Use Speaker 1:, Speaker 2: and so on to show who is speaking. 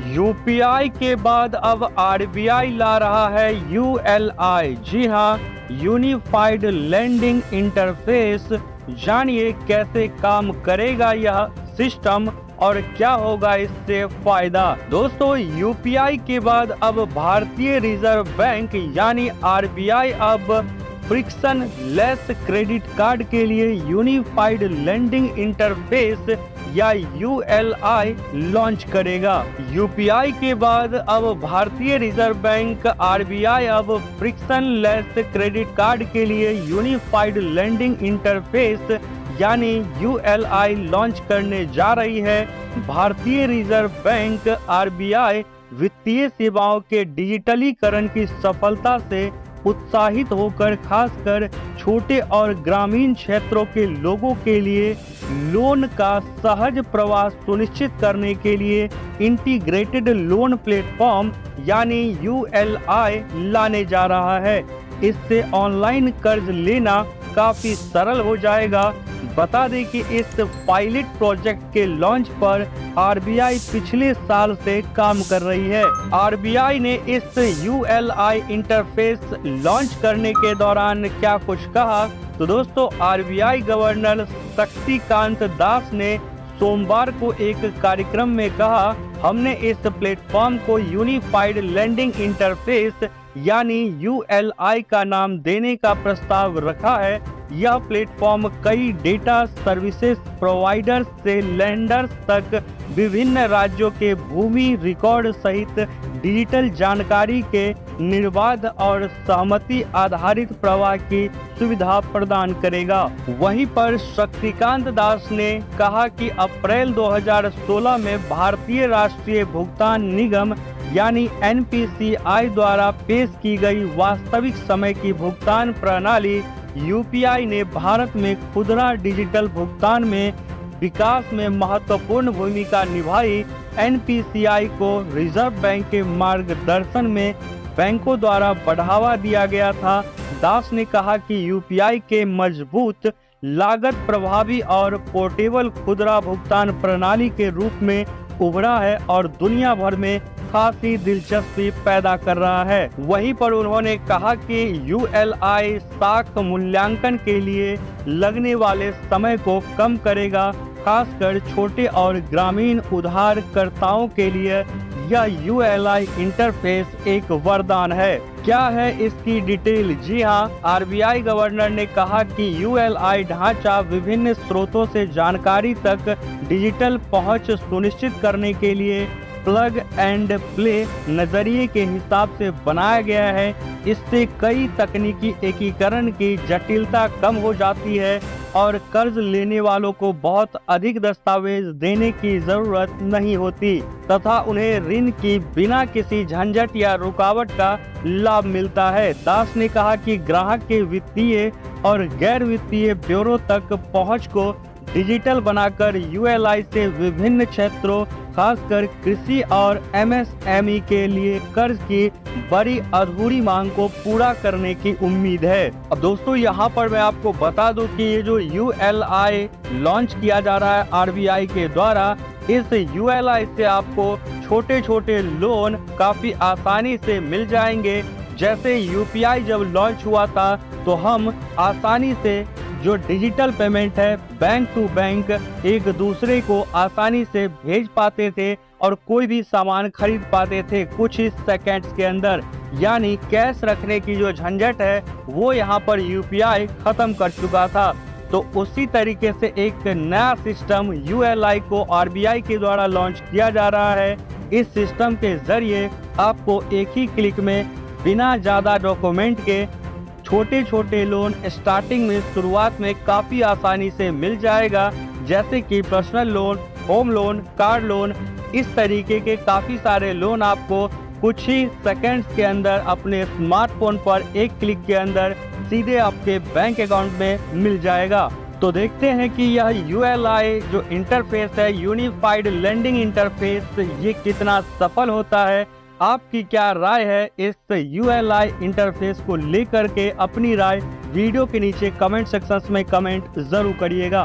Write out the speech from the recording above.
Speaker 1: UPI के बाद अब आरबीआई ला रहा है यूएलआई। जी हां, यूनिफाइड लेंडिंग इंटरफेस। जानिए कैसे काम करेगा यह सिस्टम और क्या होगा इससे फायदा। दोस्तों, यूपीआई के बाद अब भारतीय रिजर्व बैंक यानी आरबीआई अब फ्रिक्शन लेस क्रेडिट कार्ड के लिए यूनिफाइड लेंडिंग इंटरफेस या यूएलआई लॉन्च करेगा। यूपीआई के बाद अब भारतीय रिजर्व बैंक आरबीआई अब फ्रिक्शन लेस क्रेडिट कार्ड के लिए यूनिफाइड लेंडिंग इंटरफेस यानी यूएलआई लॉन्च करने जा रही है। भारतीय रिजर्व बैंक आरबीआई वित्तीय सेवाओं के डिजिटलीकरण की सफलता से उत्साहित होकर खासकर छोटे और ग्रामीण क्षेत्रों के लोगों के लिए लोन का सहज प्रवाह सुनिश्चित करने के लिए इंटीग्रेटेड लोन प्लेटफॉर्म यानी यूएलआई लाने जा रहा है। इससे ऑनलाइन कर्ज लेना काफी सरल हो जाएगा। बता दें कि इस पायलट प्रोजेक्ट के लॉन्च पर आरबीआई पिछले साल से काम कर रही है। आरबीआई ने इस यूएलआई इंटरफेस लॉन्च करने के दौरान क्या कुछ कहा, तो दोस्तों आरबीआई गवर्नर शक्तिकांत दास ने सोमवार को एक कार्यक्रम में कहा, हमने इस प्लेटफॉर्म को यूनिफाइड लेंडिंग इंटरफेस यानी यूएलआई का नाम देने का प्रस्ताव रखा है। यह प्लेटफॉर्म कई डेटा सर्विसेज प्रोवाइडर्स से लेंडर्स तक विभिन्न राज्यों के भूमि रिकॉर्ड सहित डिजिटल जानकारी के निर्बाध और सहमति आधारित प्रवाह की सुविधा प्रदान करेगा। वहीं पर शक्तिकांत दास ने कहा कि अप्रैल 2016 में भारतीय राष्ट्रीय भुगतान निगम यानी एनपीसीआई द्वारा पेश की गई वास्तविक समय की भुगतान प्रणाली यूपीआई ने भारत में खुदरा डिजिटल भुगतान में विकास में महत्वपूर्ण भूमिका निभाई। एनपीसीआई को रिजर्व बैंक के मार्गदर्शन में बैंकों द्वारा बढ़ावा दिया गया था। दास ने कहा कि यूपीआई के मजबूत लागत प्रभावी और पोर्टेबल खुदरा भुगतान प्रणाली के रूप में उभरा है और दुनिया भर में खासी दिलचस्पी पैदा कर रहा है। वहीं पर उन्होंने कहा कि यूएलआई साख मूल्यांकन के लिए लगने वाले समय को कम करेगा, खासकर छोटे और ग्रामीण उधारकर्ताओं के लिए यह यूएलआई इंटरफेस एक वरदान है। क्या है इसकी डिटेल? जी हां, आरबीआई गवर्नर ने कहा कि यूएलआई ढांचा विभिन्न स्रोतों से जानकारी तक डिजिटल पहुंच सुनिश्चित करने के लिए प्लग एंड प्ले नजरिए के हिसाब से बनाया गया है। इससे कई तकनीकी एकीकरण की जटिलता कम हो जाती है और कर्ज लेने वालों को बहुत अधिक दस्तावेज देने की जरूरत नहीं होती तथा उन्हें ऋण की बिना किसी झंझट या रुकावट का लाभ मिलता है। दास ने कहा कि ग्राहक के वित्तीय और गैर वित्तीय ब्यूरो तक पहुंच को डिजिटल बनाकर यूएलआई से विभिन्न क्षेत्रों खासकर कृषि और एमएसएमई के लिए कर्ज की बड़ी अधूरी मांग को पूरा करने की उम्मीद है। अब दोस्तों यहाँ पर मैं आपको बता दूं कि ये जो यूएलआई लॉन्च किया जा रहा है आरबीआई के द्वारा, इस यूएलआई से आपको छोटे छोटे लोन काफी आसानी से मिल जाएंगे। जैसे यूपीआई जब लॉन्च हुआ था तो हम आसानी से जो डिजिटल पेमेंट है बैंक टू बैंक एक दूसरे को आसानी से भेज पाते थे और कोई भी सामान खरीद पाते थे कुछ ही सेकंड्स के अंदर। यानी कैश रखने की जो झंझट है वो यहाँ पर यूपीआई खत्म कर चुका था। तो उसी तरीके से एक नया सिस्टम यूएलआई को आरबीआई के द्वारा लॉन्च किया जा रहा है। इस सिस्टम के जरिए आपको एक ही क्लिक में बिना ज़्यादा डॉक्यूमेंट के छोटे छोटे लोन स्टार्टिंग में शुरुआत में काफ़ी आसानी से मिल जाएगा। जैसे कि personal loan, home loan, car loan, इस तरीके के काफ़ी सारे लोन आपको कुछ ही सेकंड्स के अंदर अपने स्मार्टफोन पर एक क्लिक के अंदर सीधे आपके बैंक अकाउंट में मिल जाएगा। तो देखते हैं कि यह यूएलआई जो इंटरफेस है, यूनिफाइड लेंडिंग इंटरफेस, ये कितना सफल होता है। आपकी क्या राय है इस यूएलआई इंटरफेस को लेकर के? अपनी राय वीडियो के नीचे कमेंट सेक्शन में कमेंट जरूर करिएगा।